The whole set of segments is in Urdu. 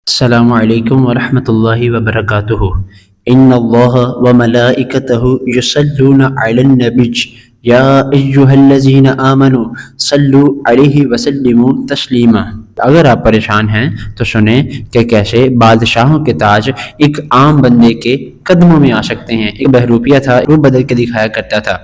السلام علیکم ورحمۃ اللہ وبرکاتہ ان اللہ وملائکتہ یصلون علی النبی یا ایہا الذین آمنوا صلوا علیہ وسلموا تسلیما۔ اگر آپ پریشان ہیں تو سنیں کہ کیسے بادشاہوں کے تاج ایک عام بندے کے قدموں میں آ سکتے ہیں۔ ایک بہروپیہ تھا، روپ بدل کے دکھایا کرتا تھا،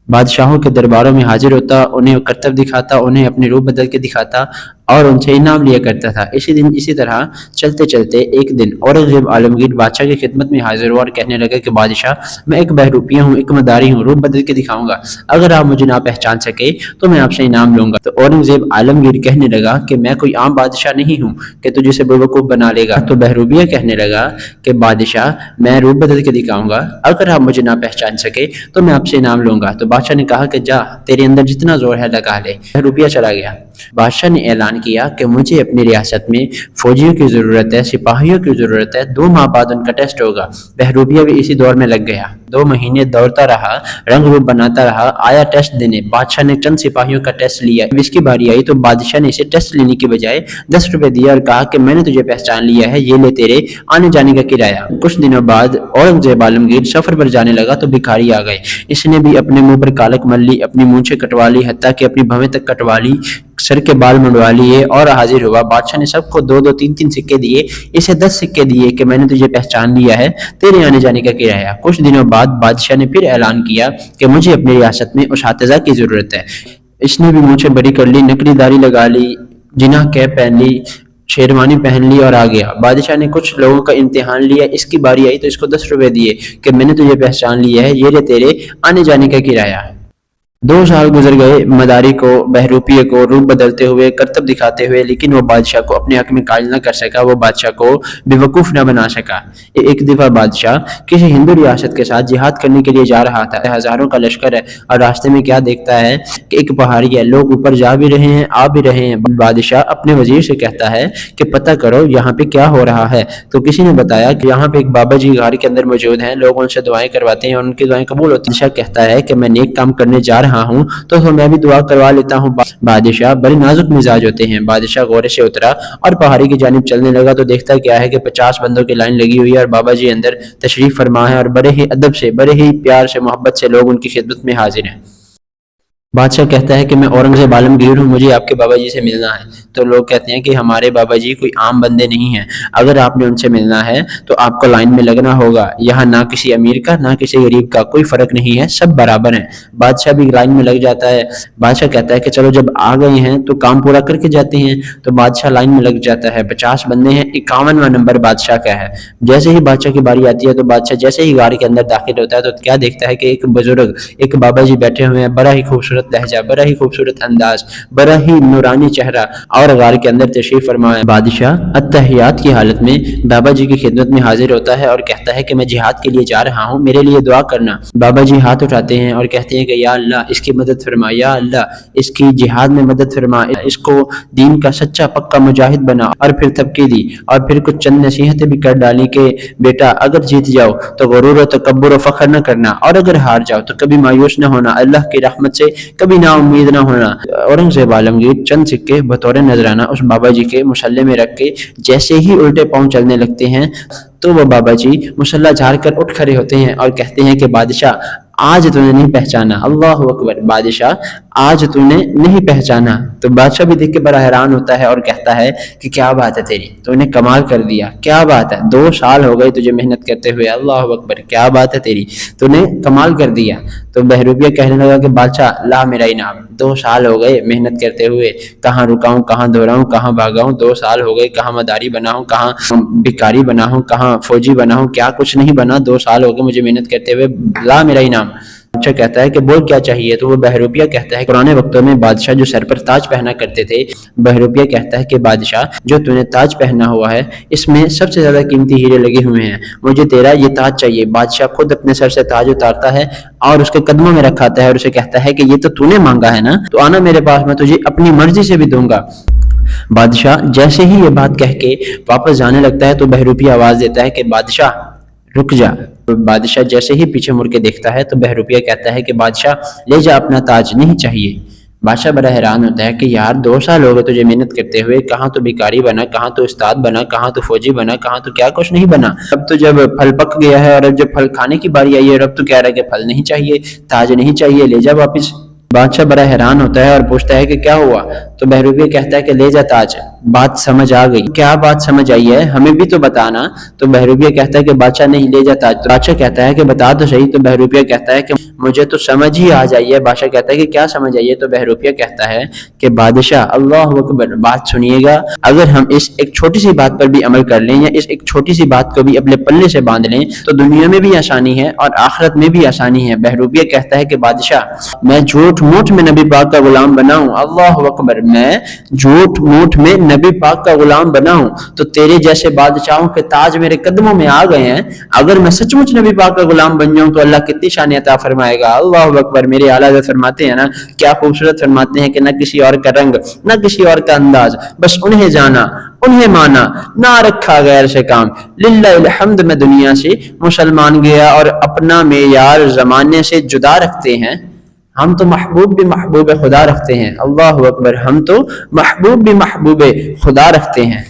بادشاہوں کے درباروں میں حاضر ہوتا، انہیں کرتب دکھاتا، انہیں اپنے روپ بدل کے دکھاتا اور ان سے انعام لیا کرتا تھا۔ اسی طرح چلتے چلتے ایک دن اورنگزیب عالمگیر بادشاہ کی خدمت میں حاضر ہوا اور کہنے لگا کہ بادشاہ، میں ایک بہروپیہ ہوں، ایک مداری ہوں، روپ بدل کے دکھاؤں گا، اگر آپ مجھے نہ پہچان سکے تو میں آپ سے انعام لوں گا۔ تو اورنگزیب عالمگیر کہنے لگا کہ میں کوئی عام بادشاہ نہیں ہوں کہ تو جسے بیوقوف بنا لے گا۔ تو بہروپیہ کہنے لگا کہ بادشاہ، میں روپ بدل کے دکھاؤں گا، اگر آپ مجھے نہ پہچان سکے تو میں آپ سے انعام لوں گا۔ تو بادشاہ نے کہا کہ جا، تیرے اندر جتنا زور ہے لگا لے۔ بہروپیہ چلا گیا۔ بادشاہ نے اعلان کیا کہ مجھے اپنی ریاست میں فوجیوں کی ضرورت ہے، سپاہیوں کی ضرورت ہے، 2 ماہ بعد ان کا ٹیسٹ ہوگا۔ بہروپیہ بھی اسی دور میں لگ گیا، 2 مہینے دوڑتا رہا، رنگ روپ بناتا رہا، آیا ٹیسٹ دینے۔ بادشاہ نے چند سپاہیوں کا ٹیسٹ لیا۔ جب اس کی باری آئی تو بادشاہ نے اسے ٹیسٹ لینے کی بجائے 10 روپے دیا اور کہا کہ میں نے تجھے پہچان لیا ہے، یہ لے تیرے آنے جانے کا کرایہ۔ کچھ دنوں بعد اورنگزیب عالمگیر سفر پر جانے لگا تو بھکاری آ گئے۔ اس نے بھی اپنے منہ پر کالک مل لی، اپنی مونچھیں کٹوا لی، حتیٰ کہ اپنی بھویں تک کٹوا لی، سر کے بال منڈوا لیے اور حاضر ہوا۔ بادشاہ نے سب کو 2 2 3 3 سکے دیے، اسے 10 سکے دیے کہ میں نے تجھے پہچان لیا ہے، تیرے آنے جانے کا کرایہ۔ کچھ دنوں بعد بادشاہ نے پھر اعلان کیا کہ مجھے اپنی ریاست میں اساتذہ کی ضرورت ہے۔ اس نے بھی مونچھیں بڑی کر لی، نکلی داڑھی لگا لی، جناح کیپ پہن لی، شیروانی پہن لی اور آ گیا۔ بادشاہ نے کچھ لوگوں کا امتحان لیا، اس کی باری آئی تو اس کو 10 روپے دیے کہ میں نے تجھے پہچان لیا ہے، یہ لے تیرے آنے جانے کا کرایہ۔ 2 سال گزر گئے مداری کو، بہروپیے کو روپ بدلتے ہوئے، کرتب دکھاتے ہوئے، لیکن وہ بادشاہ کو اپنے حق میں قائل نہ کر سکا، وہ بادشاہ کو بیوقوف نہ بنا سکا۔ ایک دفعہ بادشاہ کسی ہندو ریاست کے ساتھ جہاد کرنے کے لیے جا رہا تھا، ہزاروں کا لشکر ہے اور راستے میں کیا دیکھتا ہے کہ ایک پہاڑی ہے، لوگ اوپر جا بھی رہے ہیں، آ بھی رہے ہیں۔ بادشاہ اپنے وزیر سے کہتا ہے کہ پتہ کرو یہاں پہ کیا ہو رہا ہے۔ تو کسی نے بتایا کہ یہاں پہ ایک بابا جی غار کے اندر موجود ہیں، لوگ ان سے دعائیں کرواتے ہیں اور ان کی دعائیں قبول ہوتی ہیں۔ بادشاہ کہتا ہے کہ میں نیک کام کرنے جا رہا ہوں تو میں بھی دعا کروا لیتا ہوں۔ بادشاہ بڑے نازک مزاج ہوتے ہیں۔ بادشاہ گھوڑے سے اترا اور پہاڑی کی جانب چلنے لگا تو دیکھتا کیا ہے کہ 50 بندوں کی لائن لگی ہوئی ہے اور بابا جی اندر تشریف فرما ہے اور بڑے ہی ادب سے، بڑے ہی پیار سے، محبت سے لوگ ان کی خدمت میں حاضر ہیں۔ بادشاہ کہتا ہے کہ میں اورنگزیب عالمگیر ہوں، مجھے آپ کے بابا جی سے ملنا ہے۔ تو لوگ کہتے ہیں کہ ہمارے بابا جی کوئی عام بندے نہیں ہیں، اگر آپ نے ان سے ملنا ہے تو آپ کو لائن میں لگنا ہوگا۔ یہاں نہ کسی امیر کا نہ کسی غریب کا کوئی فرق نہیں ہے، سب برابر ہیں۔ بادشاہ بھی لائن میں لگ جاتا ہے۔ بادشاہ کہتا ہے کہ چلو جب آ گئے ہیں تو کام پورا کر کے جاتے ہیں۔ تو بادشاہ لائن میں لگ جاتا ہے، 50 بندے ہیں، 51واں نمبر بادشاہ کا ہے۔ جیسے ہی بادشاہ کی باری آتی ہے تو بادشاہ جیسے ہی غار کے اندر داخل ہوتا ہے تو کیا دیکھتا ہے کہ ایک بزرگ، ایک بابا جی بیٹھے ہوئے ہیں، بڑا ہی خوبصورت لہجہ، بڑا ہی خوبصورت انداز، بڑا ہی نورانی چہرہ، اور غار کے اندر تشریف فرما ہے۔ بادشاہ اتحیات کی حالت میں بابا جی کی خدمت میں حاضر ہوتا ہے اور کہتا ہے کہ میں جہاد کے لیے جا رہا ہوں، میرے لیے دعا کرنا۔ بابا جی ہاتھ اٹھاتے ہیں اور کہتے ہیں کہ یا اللہ اس کی مدد فرما، یا اللہ اس کی جہاد میں مدد فرما، اس کو دین کا سچا پکا مجاہد بنا۔ اور پھر تبکے دی اور پھر کچھ چند نصیحتیں بھی کر ڈالی کہ بیٹا اگر جیت جاؤ تو غرور و تکبر و فخر نہ کرنا، اور اگر ہار جاؤ تو کبھی مایوس نہ ہونا، اللہ کی رحمت سے کبھی نا امید نہ ہونا۔ اورنگزیب عالمگیر چند سکے بطور نذرانہ اس بابا جی کے مصلے میں رکھ کے جیسے ہی الٹے پاؤں چلنے لگتے ہیں تو وہ بابا جی مصلہ جھاڑ کر اٹھ کھڑے ہوتے ہیں اور کہتے ہیں کہ بادشاہ آج تو نے نہیں پہچانا۔ اللہ اکبر، بادشاہ آج تو نے نہیں پہچانا۔ تو بادشاہ بھی دیکھ کے بڑا حیران ہوتا ہے اور کہتا ہے کہ کیا بات ہے تیری، تو نے کمال کر دیا، کیا بات ہے، 2 سال ہو گئے تجھے محنت کرتے ہوئے، اللہ اکبر، کیا بات ہے تیری، تو نے کمال کر دیا۔ تو بہروپیہ کہنے لگا کہ بادشاہ لا میرا انعام، 2 سال ہو گئے محنت کرتے ہوئے، کہاں رکا ہوں، کہاں دوڑا ہوں، کہاں بھاگا ہوں، 2 سال ہو گئے، کہاں مداری بنا ہوں، کہاں بھکاری بنا ہوں، کہاں فوجی بنا ہوں، کیا کچھ نہیں بنا، 2 سال ہو گئے مجھے محنت کرتے ہوئے، لا میرا انعام۔ بادشاہ کہتا ہے کہ بول کیا چاہیے۔ تو وہ بہروپیہ کہتا ہے پرانے وقتوں میں بادشاہ جو سر پر تاج پہنا کرتے تھے، بہروپیہ کہتا ہے کہ بادشاہ جو تو نے تاج پہنا ہوا ہے اس میں سب سے زیادہ قیمتی ہیرے لگے ہوئے ہیں، مجھے تیرا یہ تاج چاہیے۔ بادشاہ خود اپنے سر سے تاج اتارتا ہے اور اس کے قدموں میں رکھاتا ہے اور اسے کہتا ہے کہ یہ تو نے مانگا ہے نا، تو آنا میرے پاس، میں تجھے اپنی مرضی سے بھی دوں گا۔ بادشاہ جیسے ہی یہ بات کہہ کے واپس جانے لگتا ہے تو بہروپیہ آواز دیتا ہے کہ بادشاہ رک جا۔ بادشاہ جیسے ہی پیچھے مڑ کے دیکھتا ہے تو بہروپیہ کہتا ہے کہ بادشاہ لے جا اپنا تاج، نہیں چاہیے۔ بادشاہ بڑا حیران ہوتا ہے کہ یار 2 سال ہو گئے تجھے محنت کرتے ہوئے، کہاں تو بیکاری بنا، کہاں تو استاد بنا، کہاں تو فوجی بنا، کہاں تو کیا کچھ نہیں بنا، اب تو جب پھل پک گیا ہے اور اب جب پھل کھانے کی باری آئی ہے، اب تو کہہ رہا ہے کہ پھل نہیں چاہیے، تاج نہیں چاہیے، لے جا واپس۔ بادشاہ بڑا حیران ہوتا ہے اور پوچھتا ہے کہ کیا ہوا؟ تو بہروپیہ کہتا ہے کہ لے جا تاج۔ بات سمجھ آ گئی؟ کیا بات سمجھ آئی ہے، ہمیں بھی تو بتانا۔ تو بہروپیہ کہتا ہے کہ بادشاہ نہیں، لے جا تاج۔ تو بادشاہ کہتا ہے کہ بتا تو صحیح۔ تو بہروپیہ کہتا ہے کہ مجھے تو سمجھ ہی آ جائیے۔ بادشاہ کہتا ہے کہ کیا سمجھ آئیے؟ تو بہروپیہ کہتا ہے کہ بادشاہ، اللہ اکبر، بات سنیے گا، اگر ہم اس ایک چھوٹی سی بات پر بھی عمل کر لیں یا اس ایک چھوٹی سی بات کو بھی اپنے پلے سے باندھ لیں تو دنیا میں بھی آسانی ہے اور آخرت میں بھی آسانی ہے۔ بہروپیہ کہتا ہے کہ بادشاہ، میں جھوٹ موٹ میں نبی پاک کا غلام بنا ہوں، اللہ اکبر، میں جھوٹ موٹ میں نبی پاک کا غلام بنا ہوں تو تیرے جیسے بادشاہوں کے تاج میرے قدموں میں آ گئے ہیں، اگر میں سچ مچ نبی پاک کا غلام بن جاؤں تو اللہ کتنی شان عطا فرمائے گا۔ اللہ اکبر۔ میرے اعلیٰ حضرت فرماتے ہیں نا، کیا خوبصورت فرماتے ہیں کہ نہ کسی اور کا رنگ، نہ کسی اور کا انداز، بس انہیں جانا، انہیں مانا، نہ رکھا غیر سے کام۔ للہ الحمد، میں دنیا سے مسلمان گیا اور اپنا معیار زمانے سے جدا رکھتے ہیں۔ ہم تو محبوب بھی محبوب خدا رکھتے ہیں، اللہ اکبر، ہم تو محبوب بھی محبوب خدا رکھتے ہیں۔